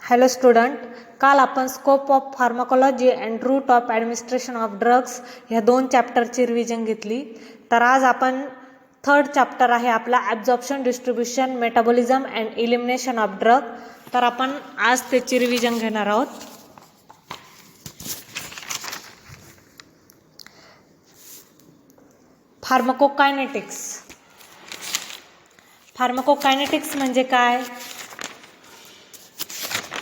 Hello student, काल आपण scope of pharmacology and route of administration of drugs ह्या 2 चॅप्टरची revision घेतली. तर आज आपण थर्ड चॅप्टर आहे आपला absorption, distribution, metabolism and elimination of drug. तर आपण आज त्याची रिव्हिजन घेणार आहोत. फार्माकोकायनेटिक्स. फार्माकोकायनेटिक्स म्हणजे काय?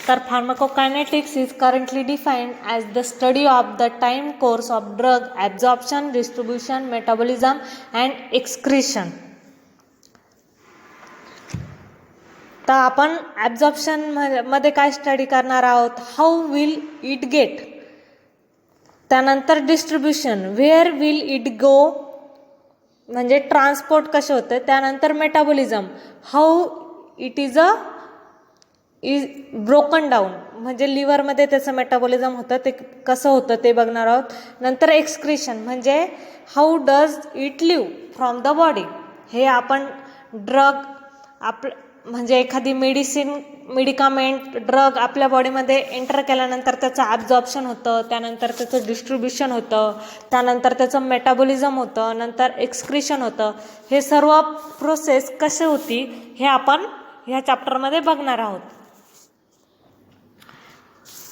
तर pharmacokinetics is currently defined as the study of the time course of drug absorption, distribution, metabolism and excretion. तर आपण ॲब्झॉर्प्शन मध्ये काय स्टडी करणार आहोत? How will it get. त्यानंतर distribution, where will it go म्हणजे ट्रान्सपोर्ट कसे होते. त्यानंतर metabolism, how it is broken down म्हणजे लिव्हरमध्ये त्याचं मेटाबॉलिझम होतं, ते कसं होतं ते बघणार आहोत. नंतर एक्सक्रीशन म्हणजे how does it leave from the body. हे आपण ड्रग म्हणजे एखादी मेडिकामेंट ड्रग आपल्या बॉडीमध्ये एंटर केल्यानंतर त्याचं ॲब्झॉर्प्शन होतं, त्यानंतर त्याचं डिस्ट्रीब्युशन होतं, त्यानंतर त्याचं मेटाबॉलिझम होतं, नंतर एक्सक्रीशन होतं. हे सर्व प्रोसेस कशी होती हे आपण ह्या चॅप्टरमध्ये बघणार आहोत.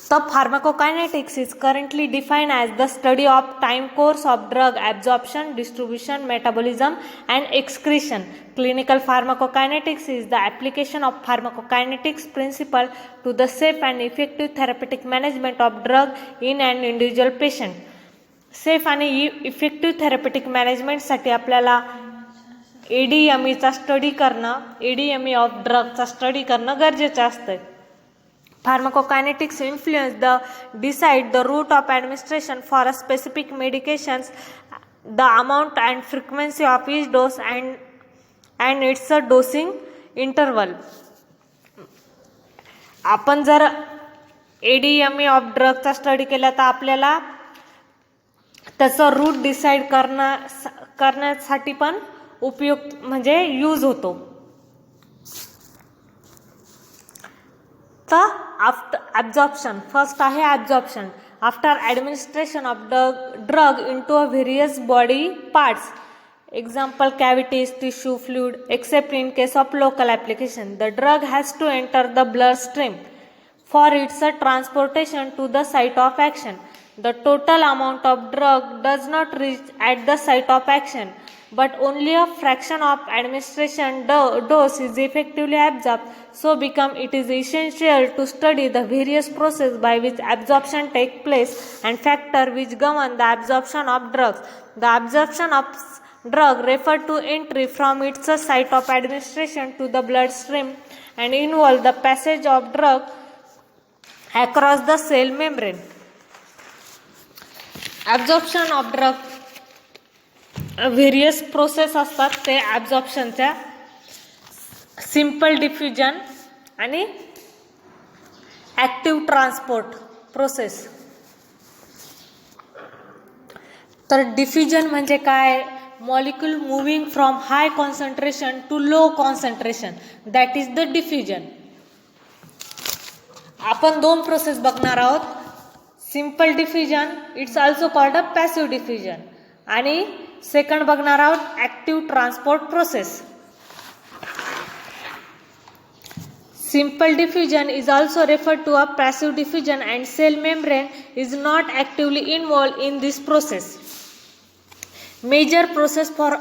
The pharmacokinetics is currently defined as the study of time course of drug absorption, distribution, metabolism and excretion. Clinical pharmacokinetics is the application of pharmacokinetics principle to the safe and effective therapeutic management of drug in an individual patient. Safe आणि effective थेरपेटिक मॅनेजमेंटसाठी आपल्याला ADME चा study करणं, ADME of ड्रगचा study करणं गरजेचं असतं. Pharmacokinetics influence decide the route of administration for a specific medications, the amount and frequency of each dose and its a dosing interval. आपण जर ADME of ड्रगचा study केला तर आपल्याला त्याचा रूट डिसाइड करण्यासाठी पण उपयुक्त म्हणजे यूज होतो. तर आफ्टर ॲब्झॉर्प्शन, फर्स्ट आहे absorption. After administration of drug into a various body parts, example cavities, tissue, fluid, except in case of local application, the drug has to enter the bloodstream for its transportation to the site of action. The total amount of drug does not reach at the site of action, but only a fraction of administration dose is effectively absorbed. So it is essential to study the various processes by which absorption takes place and factors which govern the absorption of drugs. The absorption of drug refer to entry from its site of administration to the bloodstream and involve the passage of drug across the cell membrane. Absorption of drug various process असतात ते ॲब्झॉर्प्शनच्या. Simple diffusion आणि active transport process. तर diffusion म्हणजे काय? Molecule moving from high concentration to low concentration, that is the diffusion. आपण 2 process बघणार आहोत. Simple diffusion, it's also called a passive diffusion, आणि सेकंड बघणार आहोत active transport process. Simple diffusion is also referred to a passive diffusion and cell membrane is not actively involved in this process. Major process for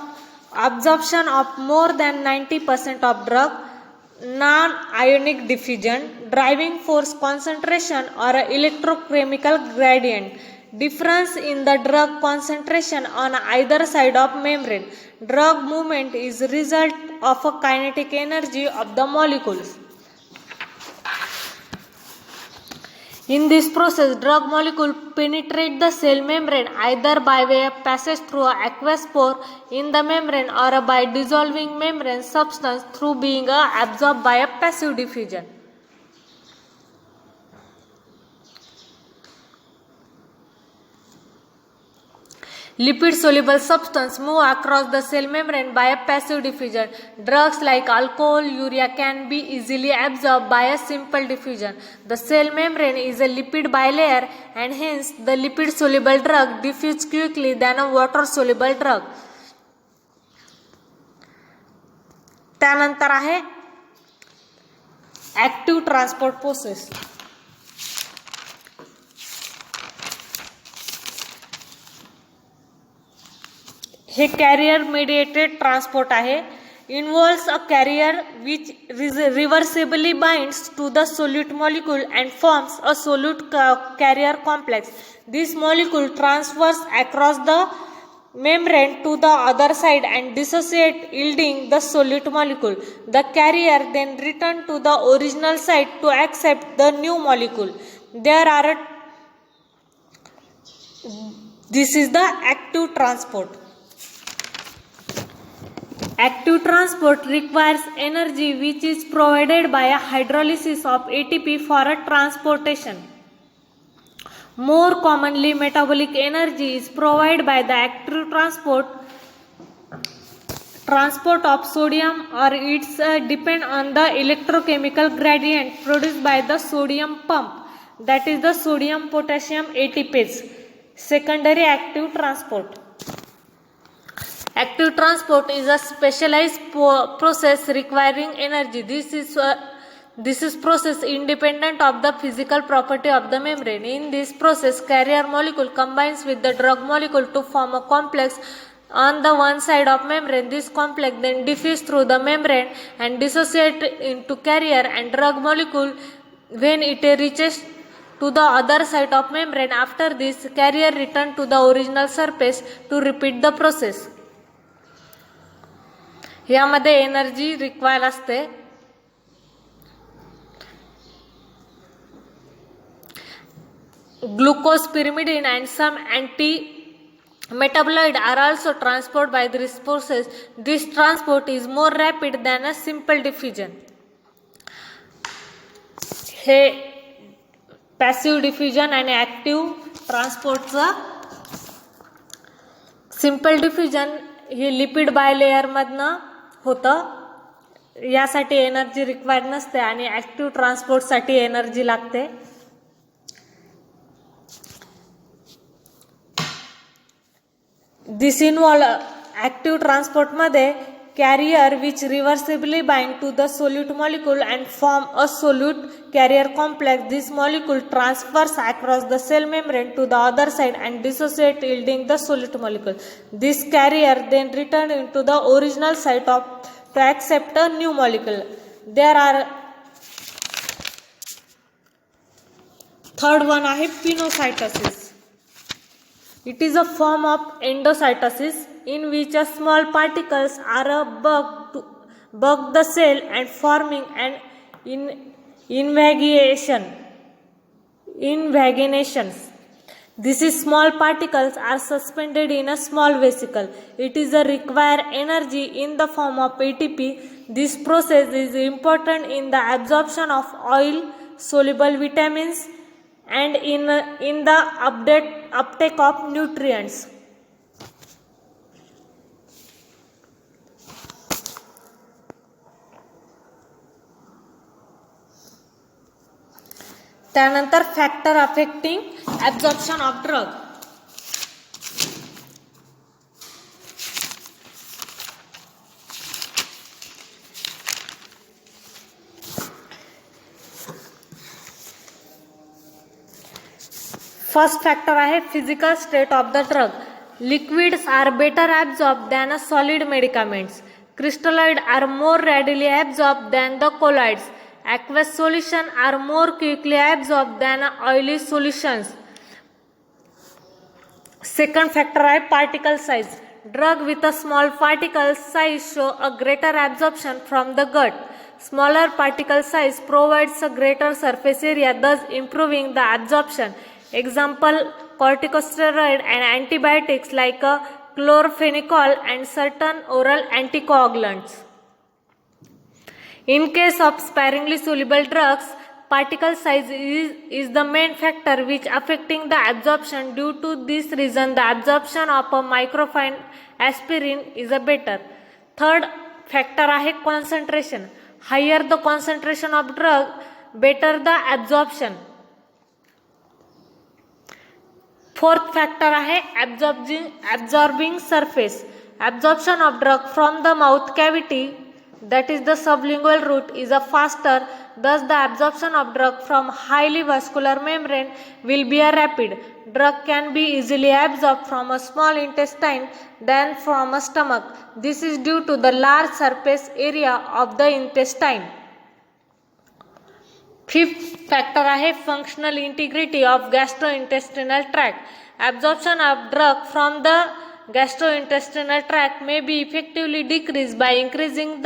absorption of more than 90% of drug, non-ionic diffusion, driving force concentration or electrochemical gradient, difference in the drug concentration on either side of membrane. Drug movement is result of a kinetic energy of the molecules. In this process, drug molecule penetrate the cell membrane either by way of passage through an aqueous pore in the membrane or by dissolving membrane substance through being absorbed by a passive diffusion. Lipid soluble substance move across the cell membrane by a passive diffusion. Drugs like alcohol, urea can be easily absorbed by a simple diffusion. The cell membrane is a lipid bilayer and hence the lipid soluble drug diffuses quickly than a water soluble drug. त्यानंतर आहे active transport process. हे carrier mediated transport आहे. Involves a carrier which reversibly binds to the solute molecule and forms a solute carrier complex. This molecule transfers across the membrane to the other side and dissociate, yielding the solute molecule. The carrier then return to the original site to accept the new molecule. This is the active transport. Active transport requires energy which is provided by a hydrolysis of ATP for a transportation. More commonly, metabolic energy is provided by the active transport of sodium, or it's depend on the electrochemical gradient produced by the sodium pump, that is the sodium potassium ATPase. Secondary active transport. Active transport is a specialized process requiring energy. This is process independent of the physical property of the membrane. In this process, carrier molecule combines with the drug molecule to form a complex on the one side of membrane. This complex then diffuses through the membrane and dissociates into carrier and drug molecule when it reaches to the other side of membrane. After this, carrier return to the original surface to repeat the process. यामध्ये energy require असते. Glucose, pyrimidine and some anti-metaboloid are also transported by this process. This transport is more rapid than a simple diffusion. हे passive diffusion आणि active ट्रान्सपोर्टचं. Simple diffusion हे lipid बायलेयरमधनं होतं, यासाठी energy required नसते आणि ॲक्टिव्ह ट्रान्सपोर्टसाठी एनर्जी लागते. दिस इन्व्हॉल्व ॲक्टिव्ह ट्रान्सपोर्टमध्ये carrier which reversibly bind to the solute molecule and form a solute carrier complex. This molecule transfers across the cell membrane to the other side and dissociate, yielding the solute molecule. This carrier then return into the original site to accept a new molecule. There are third one आहे pinocytosis. It is a form of endocytosis in which a small particles are bug the cell and forming an invaginations. These small particles are suspended in a small vesicle. It is a require energy in the form of ATP. This process is important in the absorption of oil soluble vitamins and in the uptake of nutrients. त्यानंतर factor affecting absorption of drug. First factor आहे physical state of the drug. Liquids are better absorb than a solid medicaments. Crystalloid are more readily absorb than the colloids. Aqueous solution are more quickly absorbed than oily solutions. Second factor आहे particle size. Drug with a small particle size show a greater absorption from the gut. Smaller particle size provides a greater surface area, thus improving the absorption. Example: corticosteroid and antibiotics like chlorphenicol and certain oral anticoagulants. In case of sparingly soluble drugs, particle size is the main factor which affecting the absorption. Due to this reason, the absorption of a microfine aspirin is a better. Third factor आहे concentration. Higher the concentration of drug, better the absorption. Fourth factor आहे absorbing surface. Absorption of drug from the mouth cavity, that is the sublingual route, is a faster. Thus the absorption of drug from highly vascular membrane will be a rapid. Drug can be easily absorbed from a small intestine than from a stomach. This is due to the large surface area of the intestine. Fifth factor आहे functional integrity of gastrointestinal tract. Absorption of drug from the gastrointestinal tract may be effectively decreased by increasing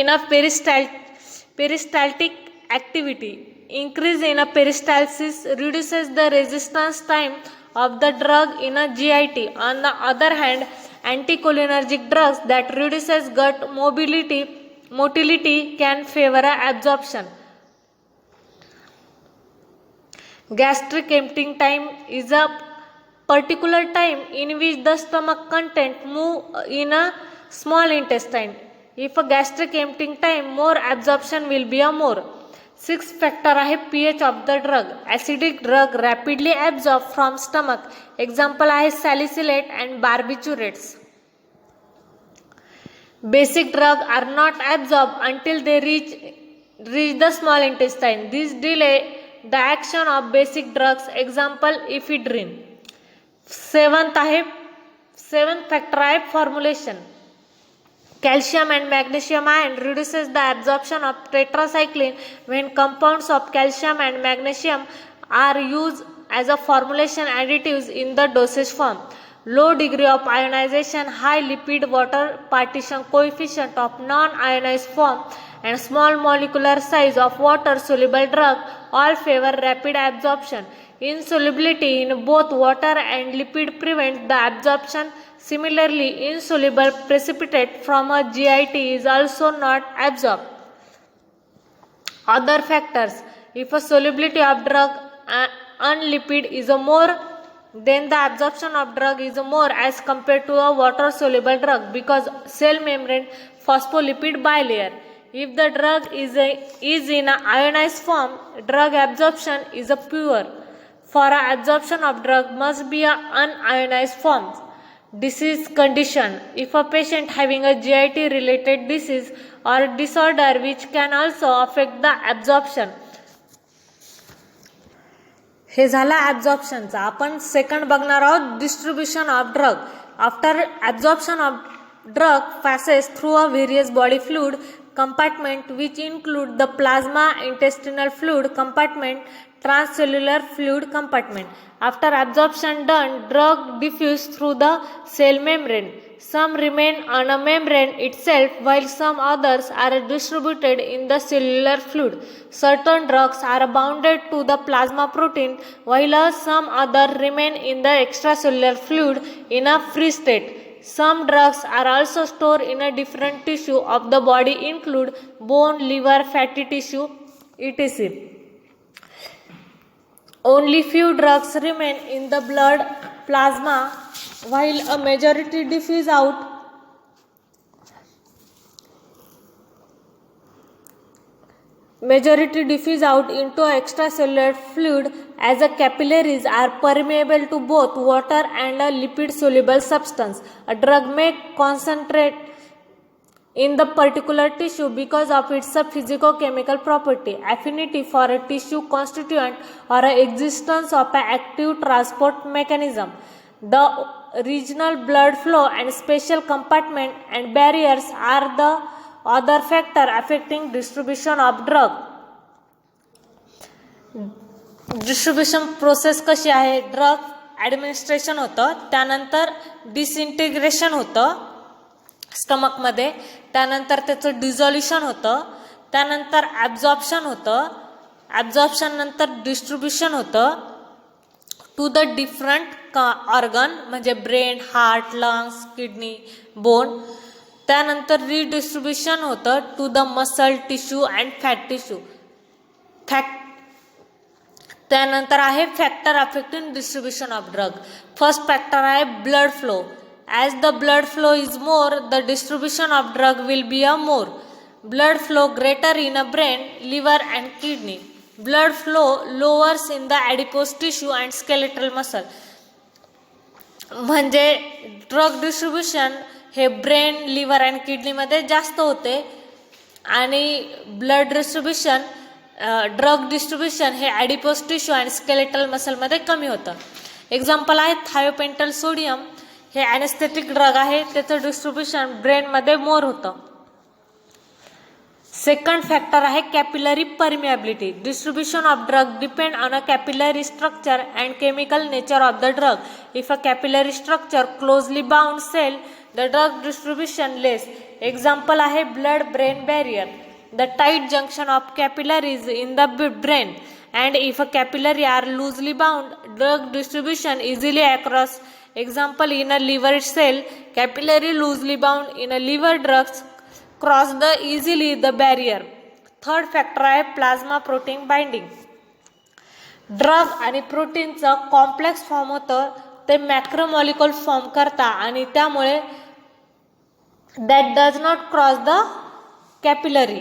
enough peristaltic activity. Increase in a peristalsis reduces the resistance time of the drug in a GIT. On the other hand, anticholinergic drugs that reduces gut motility can favor absorption. Gastric emptying time is a particular time in which the stomach content move in a small intestine. If a gastric emptying time, more absorption will be a more. Sixth factor आहे pH of the drug. Acidic drug rapidly absorb from stomach. Example आहे salicylate and barbiturates. Basic drugs are not absorbed until they reach the small intestine. This delay the action of basic drugs. Example ephedrine. Seventh factor आहे formulation. Calcium and magnesium ion reduces the absorption of tetracycline when compounds of calcium and magnesium are used as a formulation additives in the dosage form. Low degree of ionization, high lipid water partition coefficient of non-ionized form, and small molecular size of water soluble drug all favor rapid absorption. Insolubility in both water and lipid prevents the absorption. Similarly, insoluble precipitate from a GIT is also not absorbed. Other factors: if a solubility of drug unlipid is more, then the absorption of drug is more as compared to a water soluble drug because cell membrane phospholipid bilayer. If the drug is in an ionized form, drug absorption is a pure. For absorption of drug must be an unionized form. Disease condition: if a patient having a GIT related disease or disorder which can also affect the absorption. हे झाला absorptionचा. आपण second बघणार आहोत distribution of drug. After absorption of drug passes through a various body fluid compartment which include the plasma, intestinal fluid compartment, transcellular fluid compartment. After absorption done, drug diffuse through the cell membrane. Some remain on a membrane itself while some others are distributed in the cellular fluid. Certain drugs are bounded to the plasma protein while some others remain in the extracellular fluid in a free state. Some drugs are also stored in a different tissue of the body include bone, liver, fatty tissue, etc. Only few drugs remain in the blood plasma while a majority diffuse out. Into extracellular fluid as a capillaries are permeable to both water and a lipid soluble substance. A drug may concentrate in the particular tissue because of its physicochemical property, affinity for a tissue constituent, or existence of an active transport mechanism. The regional blood flow and special compartment and barriers are the other factor affecting distribution of drug. Distribution process कशी आहे? Drug administration होतं, त्यानंतर डिसइंटिग्रेशन होतं स्टमकमध्ये, त्यानंतर त्याचं डिझॉल्युशन होतं, त्यानंतर absorption होतं, ॲब्झॉर्प्शन नंतर डिस्ट्रीब्युशन होतं टू द डिफरंट ऑर्गन म्हणजे brain, heart, lungs, kidney, bone. त्यानंतर रिडिस्ट्रीब्युशन होतं to the muscle, tissue and fat tissue. त्यानंतर आहे factor affecting distribution of drug. First factor आहे blood flow. As the blood flow is more, the distribution of drug will be a more. Blood flow greater in a brain, liver and kidney. Blood flow lowers in the adipose tissue and skeletal muscle. म्हणजे drug distribution हे brain, liver and किडनीमध्ये जास्त होते आणि drug distribution हे adipose tissue आणि skeletal मसलमध्ये कमी होतं. एक्झाम्पल आहे थायोपेंटल सोडियम. हे ॲनेस्थेटिक ड्रग आहे, त्याचं डिस्ट्रीब्युशन ब्रेनमध्ये मोर होतं. सेकंड फॅक्टर आहे capillary permeability. Distribution of drug depend on a capillary structure and chemical nature of the drug. If a capillary structure closely bound cell, the drug distribution less. Example आहे blood brain barrier. The tight junction of capillaries in the brain and if a capillary are loosely bound, drug distribution easily across. Example, in a liver cell, capillary loosely bound in a liver, drugs cross the easily the barrier. Third factor आहे plasma protein binding. Drug आणि प्रोटीनचं complex form होतं, ते मॅक्रोमॉलिक्युल form करता आणि त्यामुळे that does not cross the capillary.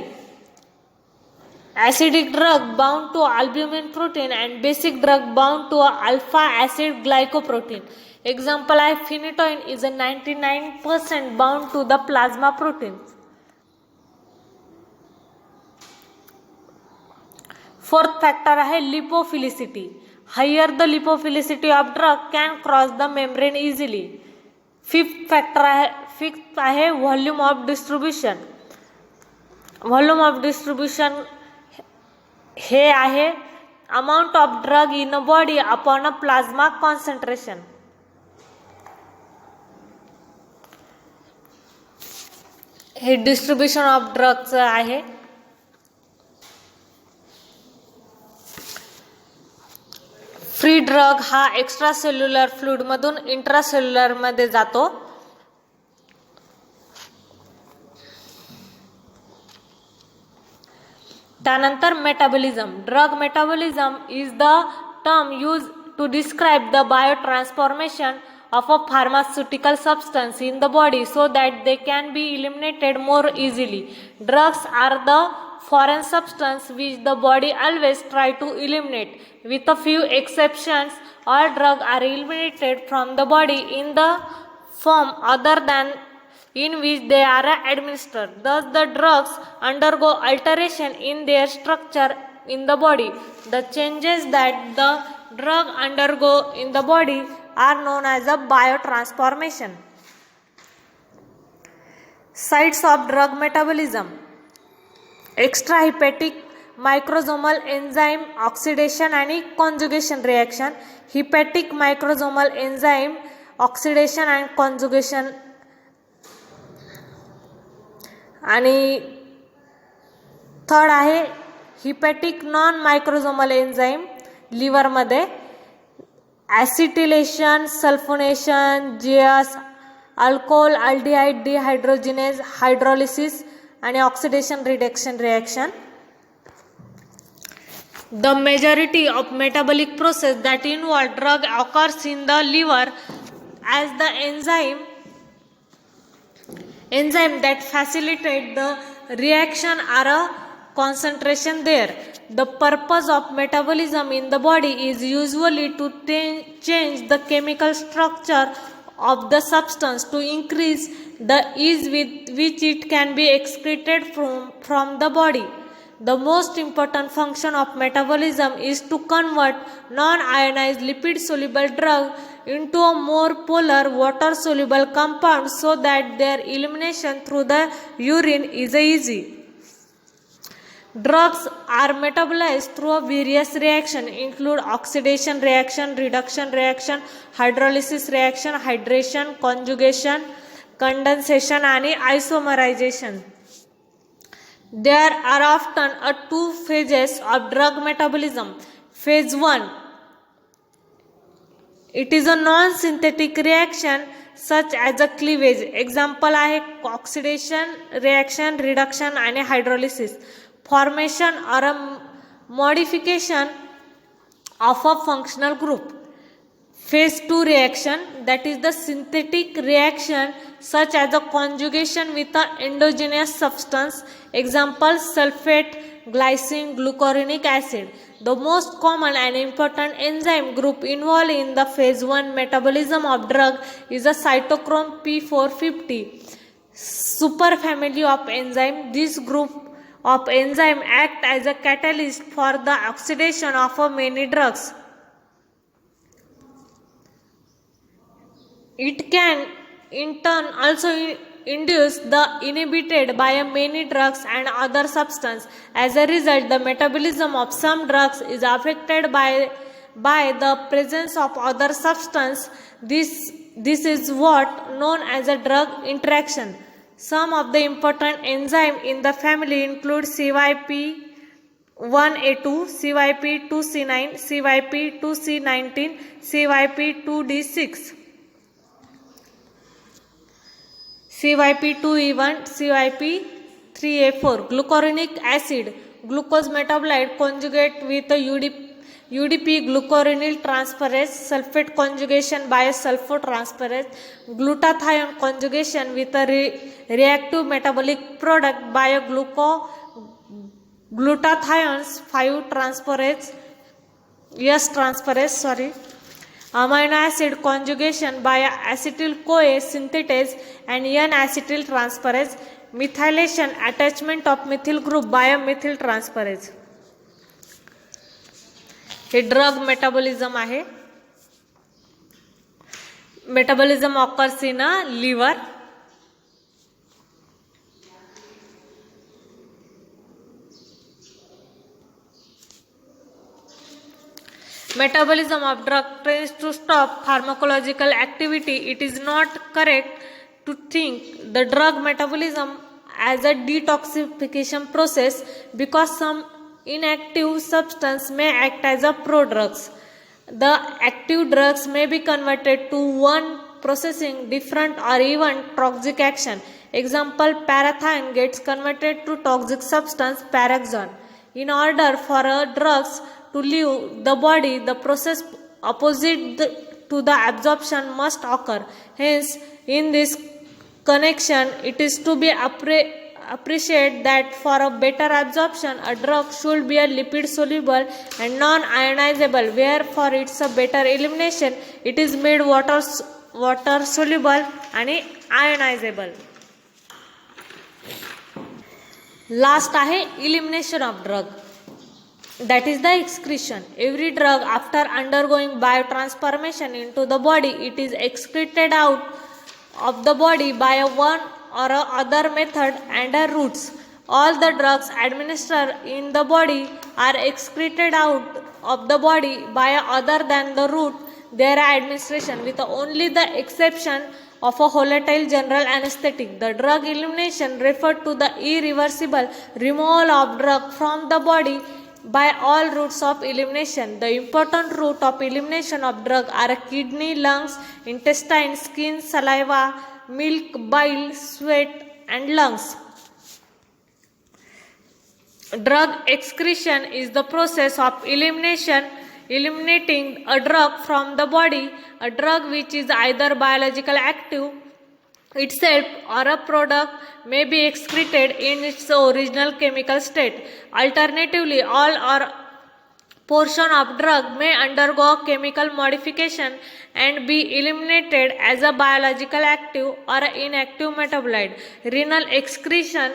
Acidic drug bound to albumin protein and basic drug bound to alpha acid glycoprotein. Example आहे phenytoin is a 99% bound to the plasma protein. Fourth factor आहे lipophilicity. Higher the lipophilicity of drug can cross the membrane easily. Fifth आहे volume of distribution. Volume of distribution हे आहे amount of drug in a body upon a plasma concentration. हे distribution of ड्रगचं आहे. Free drug हा extracellular फ्लुइडमधून इंट्रासेल्युलरमध्ये जातो. त्यानंतर metabolism. Drug metabolism is the term use to describe the biotransformation of a pharmaceutical substance in the body so that they can be eliminated more easily. Drugs are the foreign substance which the body always try to eliminate. With a few exceptions, all drugs are eliminated from the body in the form other than in which they are administered. Thus, the drugs undergo alteration in their structure in the body. The changes that the drug undergo in the body are known as a biotransformation. Sites of drug metabolism: extrahepatic microsomal enzyme oxidation and conjugation reaction, hepatic microsomal enzyme oxidation and conjugation, आणि third आहे hepatic non microsomal enzyme लिव्हरमध्ये, acetylation, sulphonation, जियास, alcohol aldehyde dehydrogenase, hydrolysis आणि oxidation reduction reaction. The majority of metabolic process that involve drug occurs in the liver as the enzyme that facilitate the reaction are a concentration there. The purpose of metabolism in the body is usually to change the chemical structure of the substance to increase the ease with which it can be excreted from the body. The most important function of metabolism is to convert non-ionized lipid-soluble drug into a more polar water-soluble compound so that their elimination through the urine is easy. Drugs are metabolized through various reactions include oxidation reaction, reduction reaction, hydrolysis reaction, hydration, conjugation, condensation and isomerization. There are often two phases of drug metabolism. Phase 1, it is a non-synthetic reaction such as a cleavage. Example आहे oxidation reaction, reduction and hydrolysis. Formation or a modification of a functional group. Phase 2 reaction, that is the synthetic reaction such as the conjugation with an endogenous substance. Example, sulfate, glycine, glucuronic acid. The most common and important enzyme group involved in the phase 1 metabolism of drug is a cytochrome P450 superfamily of enzyme. This group of enzyme act as a catalyst for the oxidation of many drugs. It can in turn also induce the inhibited by many drugs and other substances. As a result, the metabolism of some drugs is affected by the presence of other substance. This is what known as a drug interaction. Some of the important enzymes in the family include CYP1A2, CYP2C9, CYP2C19, CYP2D6. CYP2E1, CYP3A4. Glucuronic acid, glucose metabolite conjugate with UDP glucuronyl transferase, sulfate conjugation by a sulfotransferase, glutathione conjugation with a reactive metabolic product by a glutathione's 5 transferase, amino acid conjugation by acetyl-CoA synthetase and N-acetyl transferase, methylation attachment of methyl group by a methyl transferase. हे drug metabolism आहे. Metabolism occurs in a liver. Metabolism of drug tends to stop pharmacological activity. It is not correct to think the drug metabolism as a detoxification process because some inactive substance may act as a prodrugs. The active drugs may be converted to one processing different or even toxic action. Example, parathine gets converted to toxic substance paraxone. In order for drugs to leave the body, the process opposite to the absorption must occur. Hence, in this connection, it is to be appreciated that for a better absorption, a drug should be a lipid soluble and non-ionizable, where for its a better elimination, it is made water soluble and ionizable. Last आहे elimination of drug. That is the excretion. Every drug after undergoing biotransformation into the body, it is excreted out of the body by one or other method and routes. All the drugs administered in the body are excreted out of the body by other than the route their administration, with only the exception of a volatile general anesthetic. The drug elimination referred to the irreversible removal of drug from the body by all routes of elimination. The important route of elimination of drug are kidney, lungs, intestine, skin, saliva, milk, bile, sweat and lungs. Drug excretion is the process of eliminating a drug from the body. A drug which is either biological active itself or a product may be excreted in its original chemical state. Alternatively, all or portion of drug may undergo chemical modification and be eliminated as a biological active or inactive metabolite. Renal excretion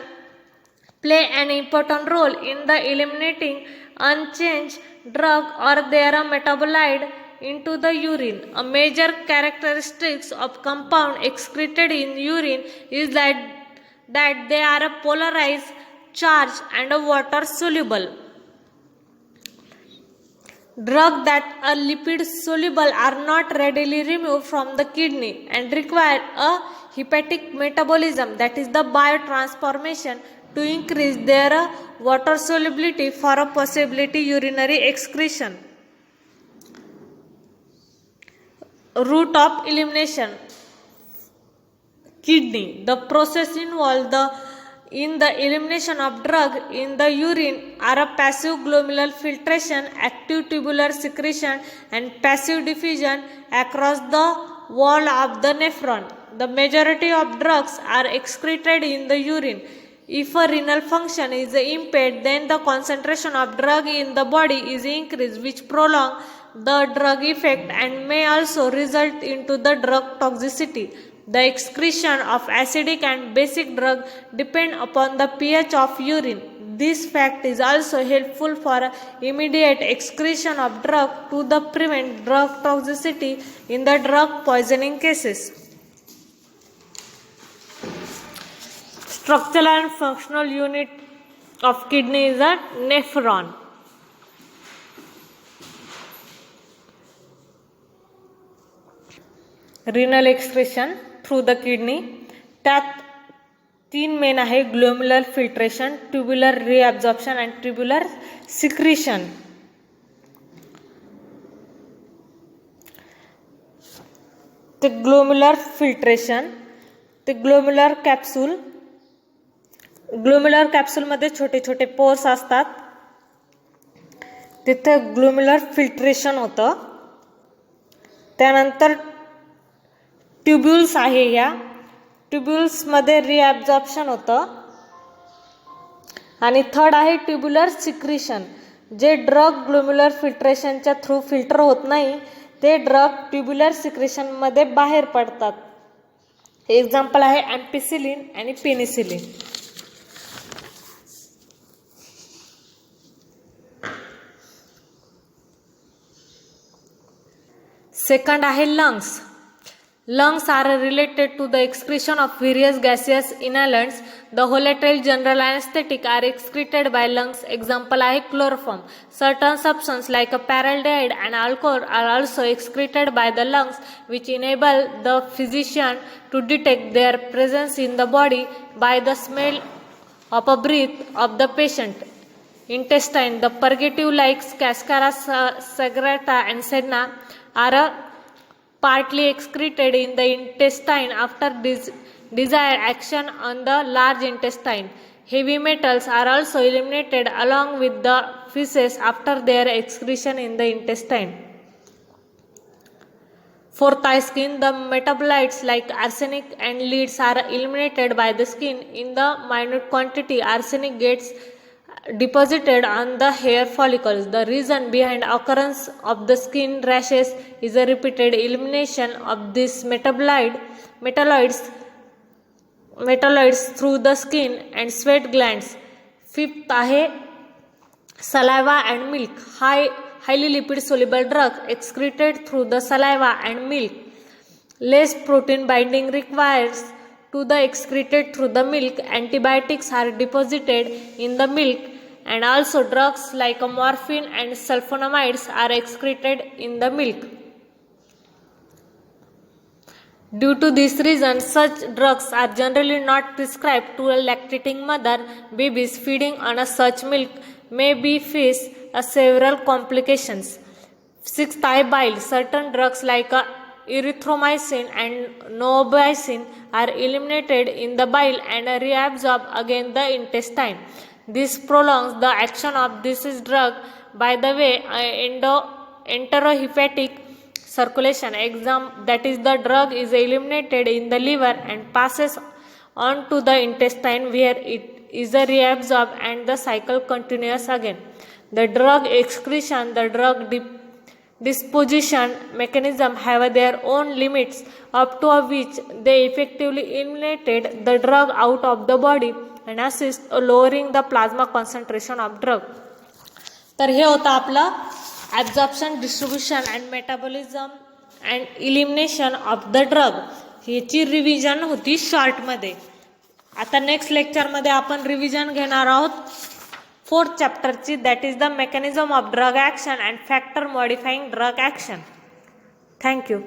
play an important role in the eliminating unchanged drug or their metabolite into the urine. A major characteristic of compound excreted in urine is that they are polarized, charged and water soluble. Drugs that are lipid soluble are not readily removed from the kidney and require a hepatic metabolism, that is the biotransformation, to increase their water solubility for a possibility urinary excretion. Route of elimination. Kidney. The process involves the in the elimination of drug in the urine are a passive glomerular filtration, active tubular secretion, and passive diffusion across the wall of the nephron. The majority of drugs are excreted in the urine. If a renal function is impaired, then the concentration of drug in the body is increased, which prolong the drug effect and may also result into the drug toxicity. The excretion of acidic and basic drug depend upon the pH of urine. This fact is also helpful for immediate excretion of drug to the prevent drug toxicity in the drug poisoning cases. Structural and functional unit of kidney is a nephron. Renal excretion through the kidney, त्यात 3 main आहे, ग्लोम्युलर filtration, tubular रिअब्झॉर्प्शन आणि tubular secretion. ते ग्लोम्युलर filtration, ते ग्लोम्युलर कॅप्सूलमध्ये छोटे छोटे pores असतात, तिथे ग्लोम्युलर filtration होतं. त्यानंतर ट्युब्युल्स आहे, या ट्युब्युल्समध्ये रिअब्झॉर्प्शन होतं. आणि थर्ड आहे ट्युब्युलर सिक्रिशन, जे ड्रग ग्लोम्युलर फिल्ट्रेशनच्या थ्रू फिल्टर होत नाही, ते ड्रग ट्युब्युलर सिक्रिशनमध्ये बाहेर पडतात. एक्झाम्पल आहे ॲम्पिसिलिन आणि पेनिसिलिन. सेकंड आहे lungs. Lungs are related to the excretion of various gaseous inhalants. The volatile general anesthetic are excreted by lungs. Example आहे chloroform. Certain substances like paraldehyde and alcohol are also excreted by the lungs, which enable the physician to detect their presence in the body by the smell of a breath of the patient. Intestine. The purgative like Cascara sagrada and senna are partly excreted in the intestine after desired action on the large intestine. Heavy metals are also eliminated along with the feces after their excretion in the intestine. Fourth eye skin. The metabolites like arsenic and leads are eliminated by the skin. In the minute quantity, arsenic gets deposited on the hair follicles. The reason behind occurrence of the skin rashes is a repeated elimination of these metalloids through the skin and sweat glands. Fifth आहे saliva and milk. Highly lipid soluble drug excreted through the saliva and milk. Less protein binding requires to the excreted through the milk. Antibiotics are deposited in the milk, and also drugs like morphine and sulfonamides are excreted in the milk. Due to this reason, such drugs are generally not prescribed to a lactating mother. Babies feeding on such milk may be face several complications. Sixth आहे bile. Certain drugs like erythromycin and novozyme are eliminated in the bile and reabsorbed again the intestine. This prolongs the action of this drug by the way enterohepatic circulation. That is, the drug is eliminated in the liver and passes on to the intestine where it is reabsorbed and the cycle continues again. The drug excretion, the drug disposition mechanism have their own limits up to which they effectively eliminated the drug out of the body and assist lowering the plasma concentration of drug. तर हे होतं आपलं absorption, distribution and metabolism and elimination of the drug. ह्याची revision होती शॉर्टमध्ये. आता next लेक्चरमध्ये आपण revision घेणार आहोत 4th चॅप्टरची, that is the mechanism of drug action and factor modifying drug action. Thank you.